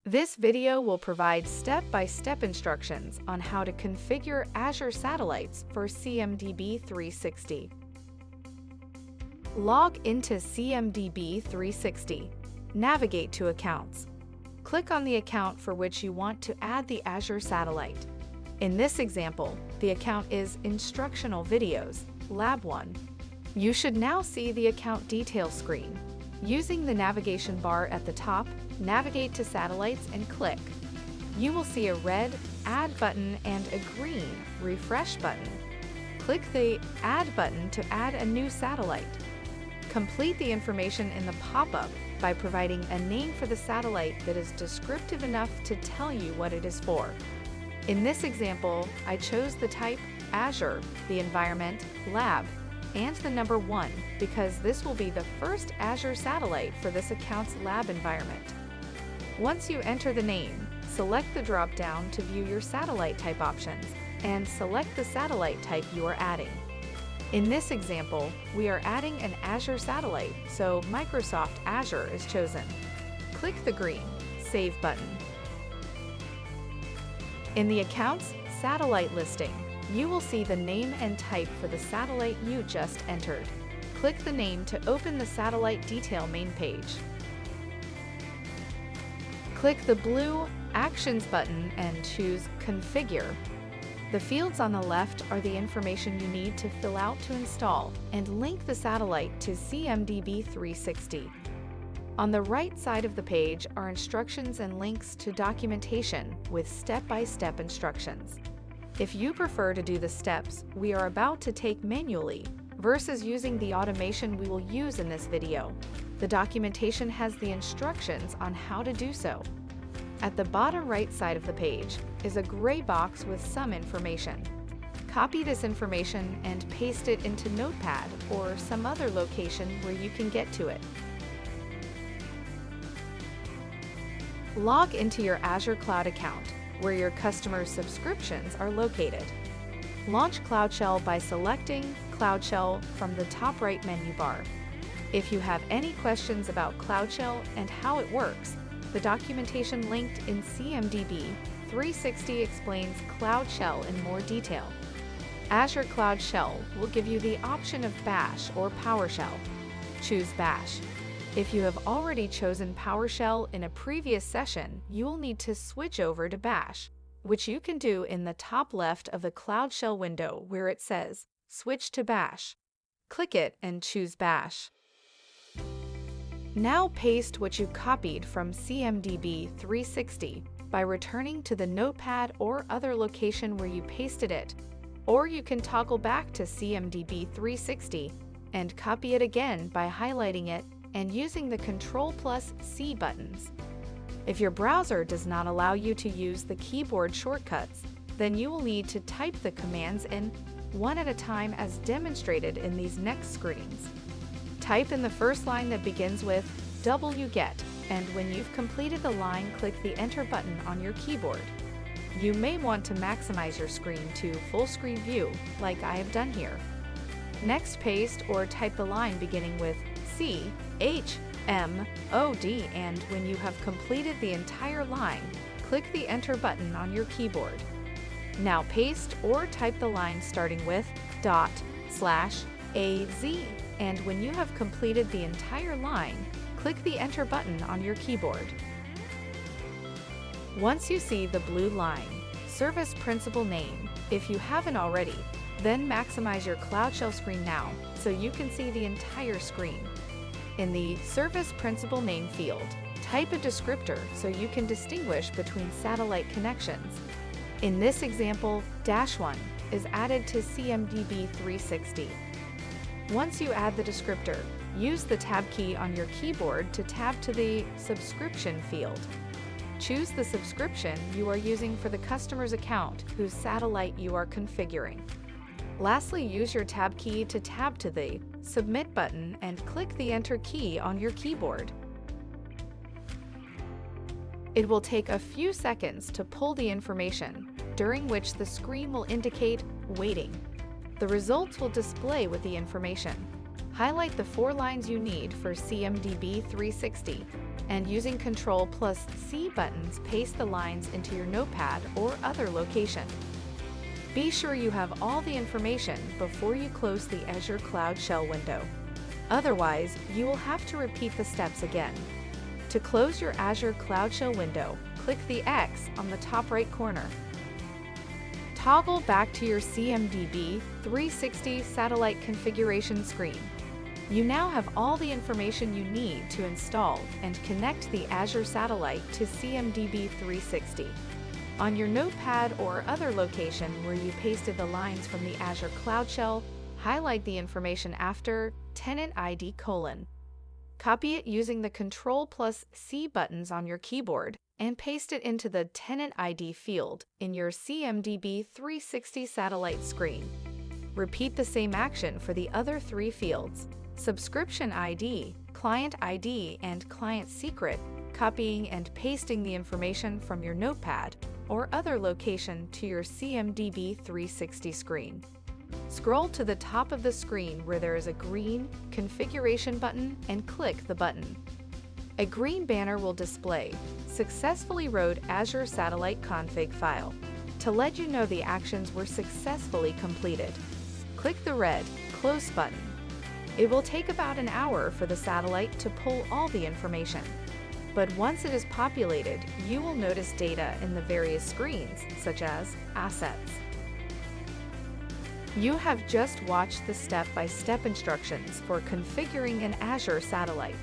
This video will provide step-by-step instructions on how to configure Azure Satellites for CMDB-360. Log into CMDB-360. Navigate to Accounts. Click on the account for which you want to add the Azure Satellite. In this example, the account is Instructional Videos, Lab 1. You should now see the account details screen. Using the navigation bar at the top, navigate to Satellites and click. You will see a red Add button and a green Refresh button. Click the Add button to add a new satellite. Complete the information in the pop-up by providing a name for the satellite that is descriptive enough to tell you what it is for. In this example, I chose the type Azure, the environment Lab, and the number 1 because this will be the first Azure satellite for this account's lab environment. Once you enter the name, select the drop-down to view your satellite type options and select the satellite type you are adding. In this example, we are adding an Azure satellite, so Microsoft Azure is chosen. Click the green Save button. In the Accounts Satellite listing, you will see the name and type for the satellite you just entered. Click the name to open the satellite detail main page. Click the blue Actions button and choose Configure. The fields on the left are the information you need to fill out to install and link the satellite to CMDB-360. On the right side of the page are instructions and links to documentation with step-by-step instructions. If you prefer to do the steps we are about to take manually versus using the automation we will use in this video, the documentation has the instructions on how to do so. At the bottom right side of the page is a gray box with some information. Copy this information and paste it into Notepad or some other location where you can get to it. Log into your Azure Cloud account, where your customers' subscriptions are located. Launch Cloud Shell by selecting Cloud Shell from the top right menu bar. If you have any questions about Cloud Shell and how it works, the documentation linked in CMDB-360 explains Cloud Shell in more detail. Azure Cloud Shell will give you the option of Bash or PowerShell. Choose Bash. If you have already chosen PowerShell in a previous session, you will need to switch over to Bash, which you can do in the top left of the Cloud Shell window where it says Switch to Bash. Click it and choose Bash. Now paste what you copied from CMDB-360 by returning to the Notepad or other location where you pasted it, or you can toggle back to CMDB-360 and copy it again by highlighting it and using the Ctrl+C buttons. If your browser does not allow you to use the keyboard shortcuts, then you will need to type the commands in one at a time as demonstrated in these next screens. Type in the first line that begins with wget, and when you've completed the line, click the Enter button on your keyboard. You may want to maximize your screen to full screen view, like I have done here. Next, paste or type the line beginning with CHMOD, and when you have completed the entire line, click the Enter button on your keyboard. Now paste or type the line starting with ./AZ, and when you have completed the entire line, click the Enter button on your keyboard. Once you see the blue line, Service Principal Name, if you haven't already, then maximize your Cloud Shell screen now so you can see the entire screen. In the Service Principal Name field, type a descriptor so you can distinguish between satellite connections. In this example, -1 is added to CMDB-360. Once you add the descriptor, use the Tab key on your keyboard to tab to the Subscription field. Choose the subscription you are using for the customer's account whose satellite you are configuring. Lastly, use your Tab key to tab to the Submit button and click the Enter key on your keyboard. It will take a few seconds to pull the information, during which the screen will indicate Waiting. The results will display with the information. Highlight the 4 lines you need for CMDB-360 and using Ctrl+C buttons, paste the lines into your notepad or other location. Be sure you have all the information before you close the Azure Cloud Shell window. Otherwise, you will have to repeat the steps again. To close your Azure Cloud Shell window, click the X on the top right corner. Toggle back to your CMDB-360 satellite configuration screen. You now have all the information you need to install and connect the Azure Satellite to CMDB-360. On your notepad or other location where you pasted the lines from the Azure Cloud Shell, highlight the information after tenant ID:. Copy it using the Ctrl+C buttons on your keyboard and paste it into the tenant ID field in your CMDB-360 satellite screen. Repeat the same action for the other three fields: subscription ID, client ID, and client secret, copying and pasting the information from your notepad or other location to your CMDB-360 screen. Scroll to the top of the screen where there is a green configuration button and click the button. A green banner will display "Successfully wrote Azure Satellite config file" to let you know the actions were successfully completed. Click the red Close button. It will take about an hour for the satellite to pull all the information. But once it is populated, you will notice data in the various screens, such as assets. You have just watched the step-by-step instructions for configuring an Azure Satellite.